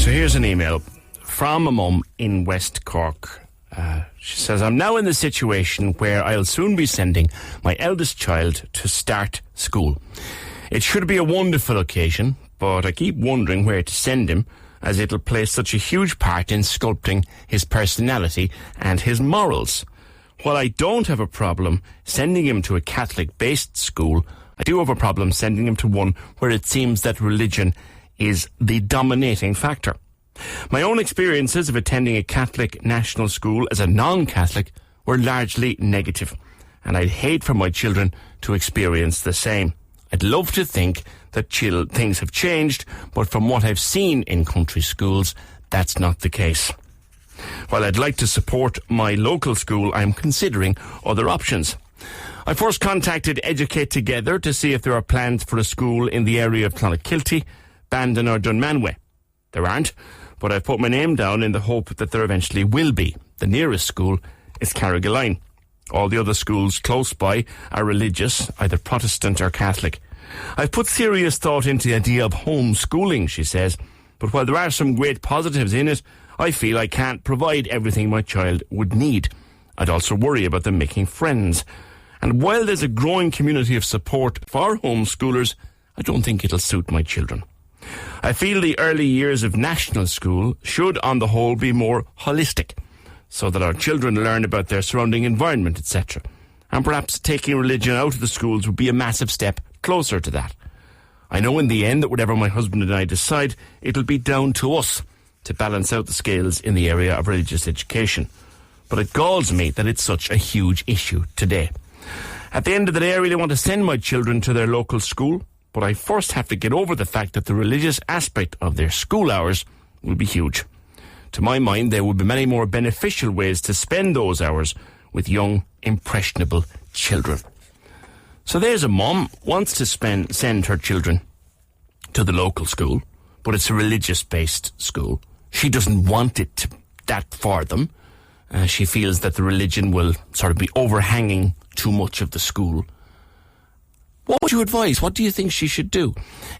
So here's an email from a mum in West Cork. She says, I'm now in the situation where I'll soon be sending my eldest child to start school. It should be a wonderful occasion, but I keep wondering where to send him, as it'll play such a huge part in sculpting his personality and his morals. While I don't have a problem sending him to a Catholic-based school, I do have a problem sending him to one where it seems that religion is the dominating factor. My own experiences of attending a Catholic national school as a non-Catholic were largely negative, and I'd hate for my children to experience the same. I'd love to think that things have changed, but from what I've seen in country schools, that's not the case. While I'd like to support my local school, I'm considering other options. I first contacted Educate Together to see if there are plans for a school in the area of Clonakilty, Bandon or Dunmanway. There aren't, but I've put my name down in the hope that there eventually will be. The nearest school is Carrigaline. All the other schools close by are religious, either Protestant or Catholic. I've put serious thought into the idea of homeschooling, she says, but while there are some great positives in it, I feel I can't provide everything my child would need. I'd also worry about them making friends. And while there's a growing community of support for homeschoolers, I don't think it'll suit my children. I feel the early years of national school should, on the whole, be more holistic, so that our children learn about their surrounding environment, etc. And perhaps taking religion out of the schools would be a massive step closer to that. I know in the end that whatever my husband and I decide, it'll be down to us to balance out the scales in the area of religious education. But it galls me that it's such a huge issue today. At the end of the day, I really want to send my children to their local school, but I first have to get over the fact that the religious aspect of their school hours will be huge. To my mind, there would be many more beneficial ways to spend those hours with young, impressionable children. So there's a mum wants to send her children to the local school, but it's a religious-based school. She doesn't want it that for them. She feels that the religion will sort of be overhanging too much of the school. What would you advise? What do you think she should do?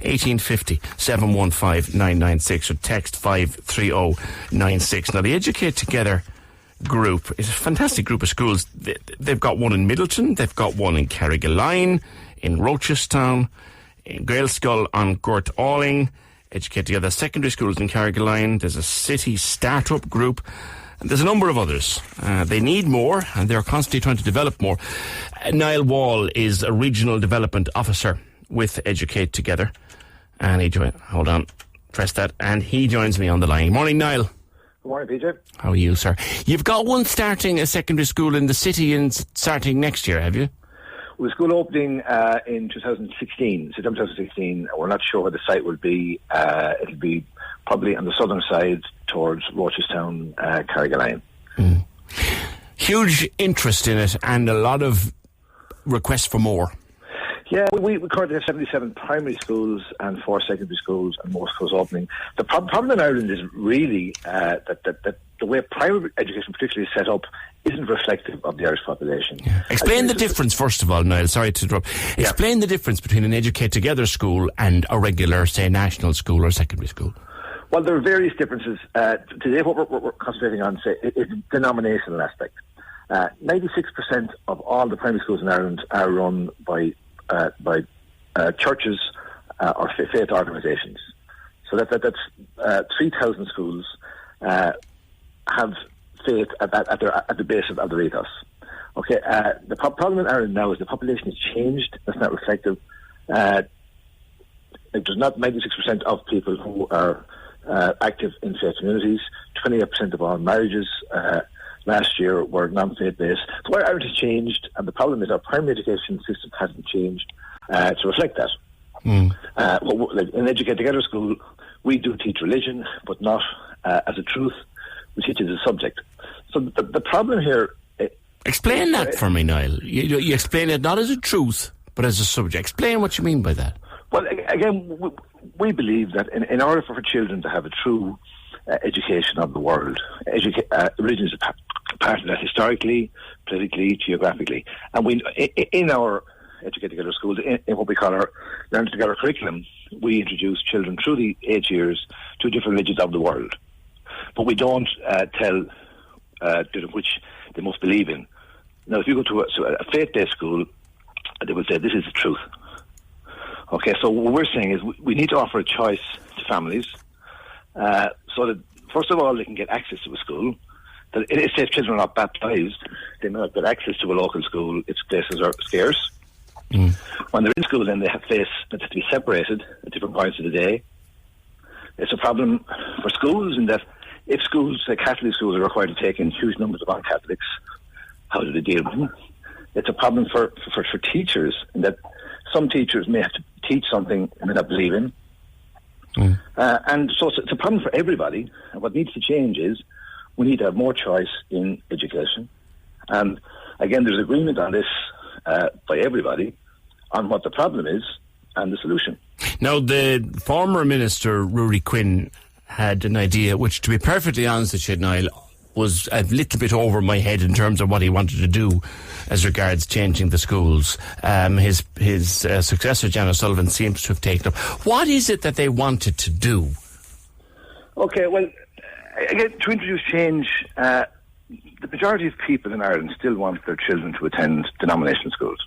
1850 715 996 or text 53096. Now, the Educate Together group is a fantastic group of schools. They've got one in Middleton, they've got one in Carrigaline, in Rochestown, in Gaelskull on Gurt Alling. Educate Together secondary schools in Carrigaline. There's a city startup group. And there's a number of others. They need more, and they're constantly trying to develop more. Niall Wall is a regional development officer with Educate Together. And he joins me on the line. Morning, Niall. Good morning, PJ. How are you, sir? You've got one starting a secondary school in the city and starting next year, have you? Well, the school opening in 2016, September 2016. We're not sure where the site will be. It'll be probably on the southern side towards Rochestown, Carrigaline. Mm. Huge interest in it and a lot of requests for more. Yeah, we currently have 77 primary schools and 4 secondary schools and more schools opening. The problem in Ireland is really that the way primary education particularly is set up isn't reflective of the Irish population. Yeah. Explain the difference, first of all, Niall. Sorry to interrupt. Explain the difference between an Educate Together school and a regular, say, national school or secondary school. Well, there are various differences. Today, what we're concentrating on is the denominational aspect. 96% of all the primary schools in Ireland are run by churches or faith organisations. So that's 3,000 schools have faith at the base of their ethos. Okay, the problem in Ireland now is the population has changed. That's not reflective. There's not 96% of people who are active in faith communities. 28% of all marriages last year were non-faith based. So our Ireland has changed, and the problem is our primary education system hasn't changed to reflect that. In Educate Together school, we do teach religion, but not as a truth. We teach it as a subject. So the problem here... Explain that for me, Niall. You explain it not as a truth, but as a subject. Explain what you mean by that. Well, again, we believe that in order for children to have a true education of the world, religion is a part of that historically, politically, geographically. And in our Educate Together schools, in what we call our Learn Together curriculum, we introduce children through the 8 years to different religions of the world. But we don't tell which they must believe in. Now, if you go to a faith-based school, they will say, this is the truth. Okay, so what we're saying is we need to offer a choice to families so that, first of all, they can get access to a school. That if children are not baptised, they may not get access to a local school if places are scarce. When they're in school, then they have to be separated at different points of the day. It's a problem for schools in that if schools, say Catholic schools, are required to take in huge numbers of non-Catholics, how do they deal with them? It's a problem for teachers in that some teachers may have to teach something they may not believe in. And so it's a problem for everybody. And what needs to change is we need to have more choice in education. And again, there's agreement on this by everybody on what the problem is and the solution. Now, the former Minister, Ruairi Quinn, had an idea which, to be perfectly honest with you, Niall, was a little bit over my head in terms of what he wanted to do as regards changing the schools. His successor, Janice Sullivan, seems to have taken up. What is it that they wanted to do? Okay, well, again, to introduce change, the majority of people in Ireland still want their children to attend denominational schools.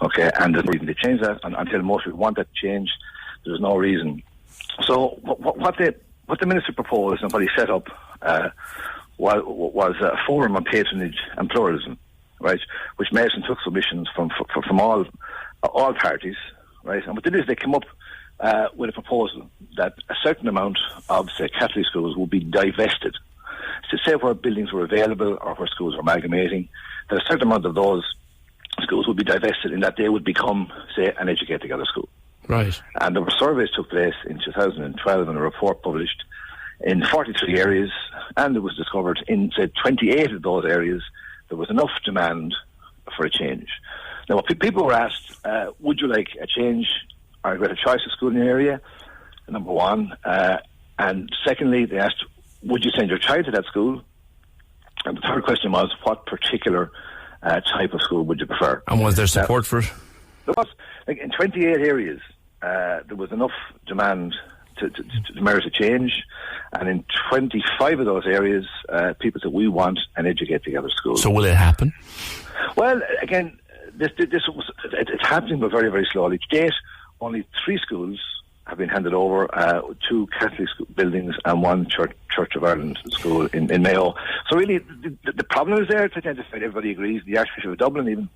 Okay, and there's no reason to change that until most people want that change. There's no reason. So what the minister proposed and what he set up was a forum on patronage and pluralism, right? Which made and took submissions from all parties, right? And what they did is they came up with a proposal that a certain amount of, say, Catholic schools would be divested. To say where buildings were available or where schools were amalgamating, that a certain amount of those schools would be divested in that they would become, say, an Educate Together school. Right. And there were surveys took place in 2012 and a report published in 43 areas, and it was discovered in, say, 28 of those areas there was enough demand for a change. Now, what people were asked, would you like a change or a greater choice of school in your area? Number one. And secondly, they asked, would you send your child to that school? And the third question was, what particular type of school would you prefer? And was there support for it? There was. Like, in 28 areas, there was enough demand to merit a change, and in 25 of those areas, people said, we want an Educate Together school. So will it happen? Well, again, it's happening, but very, very slowly. To date, only 3 schools have been handed over, 2 Catholic buildings and 1 Church of Ireland school in Mayo. So really, the problem is there. It's identified. Everybody agrees. The Archbishop of Dublin even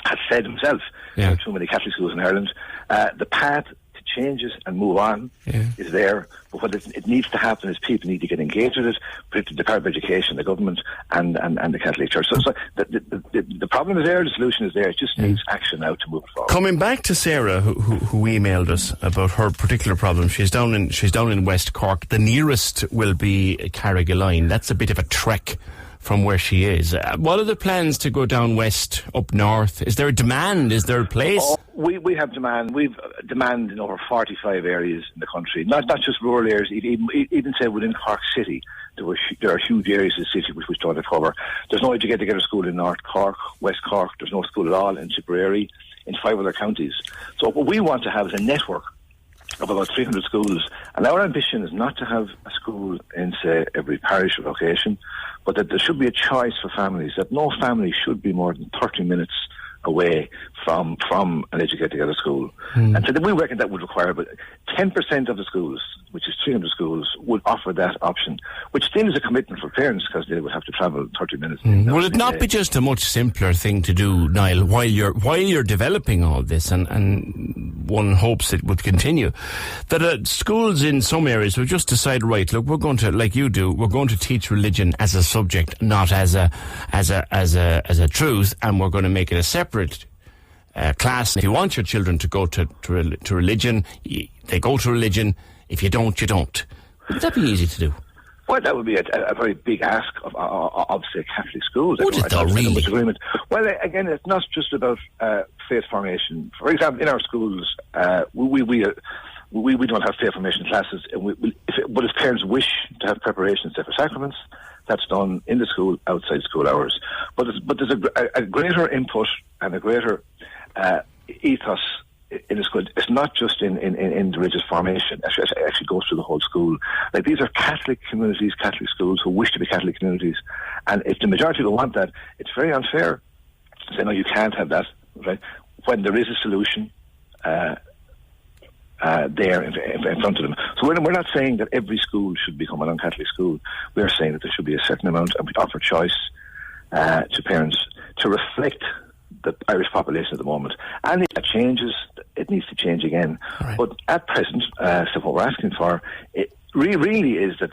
has said himself, there are too many Catholic schools in Ireland. The path to change it and move on is there, but what it needs to happen is people need to get engaged with it, particularly the Department of Education, the government, and the Catholic Church. So the problem is there, the solution is there. It just needs action now to move it forward. Coming back to Sarah, who emailed us about her particular problem, she's down in West Cork. The nearest will be Carrigaline. That's a bit of a trek from where she is. What are the plans to go down west, up north? Is there a demand? Is there a place? We have demand. We've demand in over 45 areas in the country, not just rural areas, even say within Cork City. There are huge areas of the city which don't cover. There's no Educate Together school in North Cork, West Cork. There's no school at all in Tipperary, in 5 other counties. So what we want to have is a network of about 300 schools, and our ambition is not to have a school in, say, every parish or location, but that there should be a choice for families, that no family should be more than 30 minutes away from an Educate Together school. And so we reckon that would require about 10% of the schools, which is 300 schools, would offer that option, which still is a commitment for parents because they would have to travel 30 minutes. Would it not be just a much simpler thing to do, Niall, while you're developing all this, and one hopes it would continue, that schools in some areas will just decide, right, look, we're going to, like you do, we're going to teach religion as a subject, not as a truth, and we're going to make it a separate class. If you want your children to go to religion, they go to religion. If you don't, you don't. Would that be easy to do? Well, that would be a very big ask of say, Catholic schools. Would it though, really? Agreement. Well, again, it's not just about faith formation. For example, in our schools, we don't have faith formation classes. But if parents wish to have preparations for sacraments, that's done in the school, outside school hours. But there's a greater input and a greater ethos in a school. It's not just in the religious formation. It actually goes through the whole school. Like, these are Catholic communities, Catholic schools who wish to be Catholic communities. And if the majority don't want that, it's very unfair to say, no, you can't have that, right? When there is a solution there in front of them. So we're not saying that every school should become a non-Catholic school. We're saying that there should be a certain amount, and we offer choice to parents to reflect the Irish population at the moment. And if that changes, it needs to change again. Right. But at present, so what we're asking for, it really is that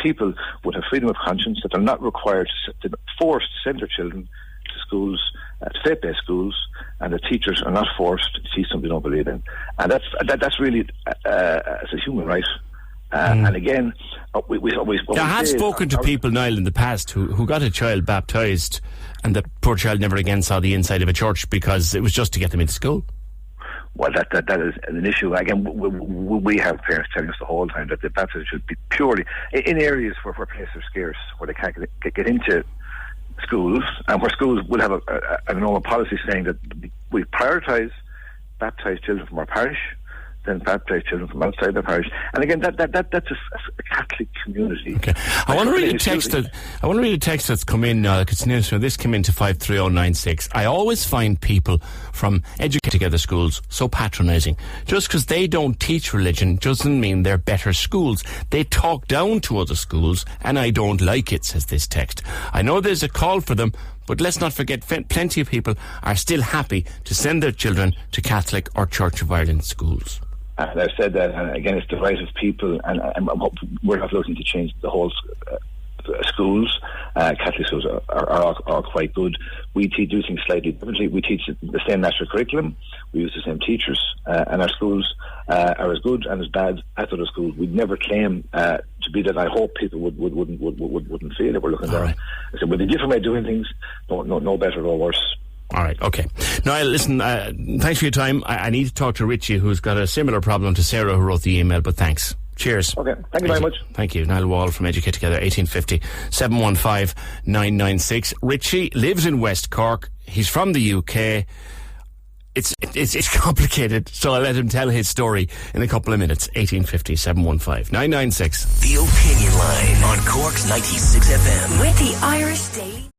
people would have freedom of conscience, that they're not required to forced to send their children to schools, to faith-based schools, and the teachers are not forced to teach something they don't believe in. And that's really it's a human right. And again, I have spoken to people, Niall, in the past who got a child baptised, and the poor child never again saw the inside of a church because it was just to get them into school. Well, that is an issue. Again, we have parents telling us the whole time that the baptism should be purely in areas where places are scarce, where they can't get into schools, and where schools will have a normal policy saying that we prioritise baptised children from our parish, then baptised children from outside the parish. And again, that's a Catholic community. Okay. I want to read a text that's come in now. This came into 53096. I always find people from Educate Together schools so patronising. Just because they don't teach religion doesn't mean they're better schools. They talk down to other schools, and I don't like it, says this text. I know there's a call for them, but let's not forget plenty of people are still happy to send their children to Catholic or Church of Ireland schools. And I've said that, and again, it's the right of people, and we're not looking to change the whole schools. Catholic schools are quite good. We do things slightly differently. We teach the same national curriculum. We use the same teachers, and our schools are as good and as bad as other schools. We'd never claim to be that. I hope people wouldn't feel that we're looking down. Right. I said, with a different way of doing things, no better or worse. All right, okay. Niall, listen, thanks for your time. I need to talk to Richie, who's got a similar problem to Sarah, who wrote the email, but thanks. Cheers. Okay, thank you very much. Thank you. Niall Wall from Educate Together, 1850 715 996. Richie lives in West Cork. He's from the UK. It's complicated, so I'll let him tell his story in a couple of minutes. 1850 715 996. The Opinion Line on Cork's 96 FM. With the Irish Daily.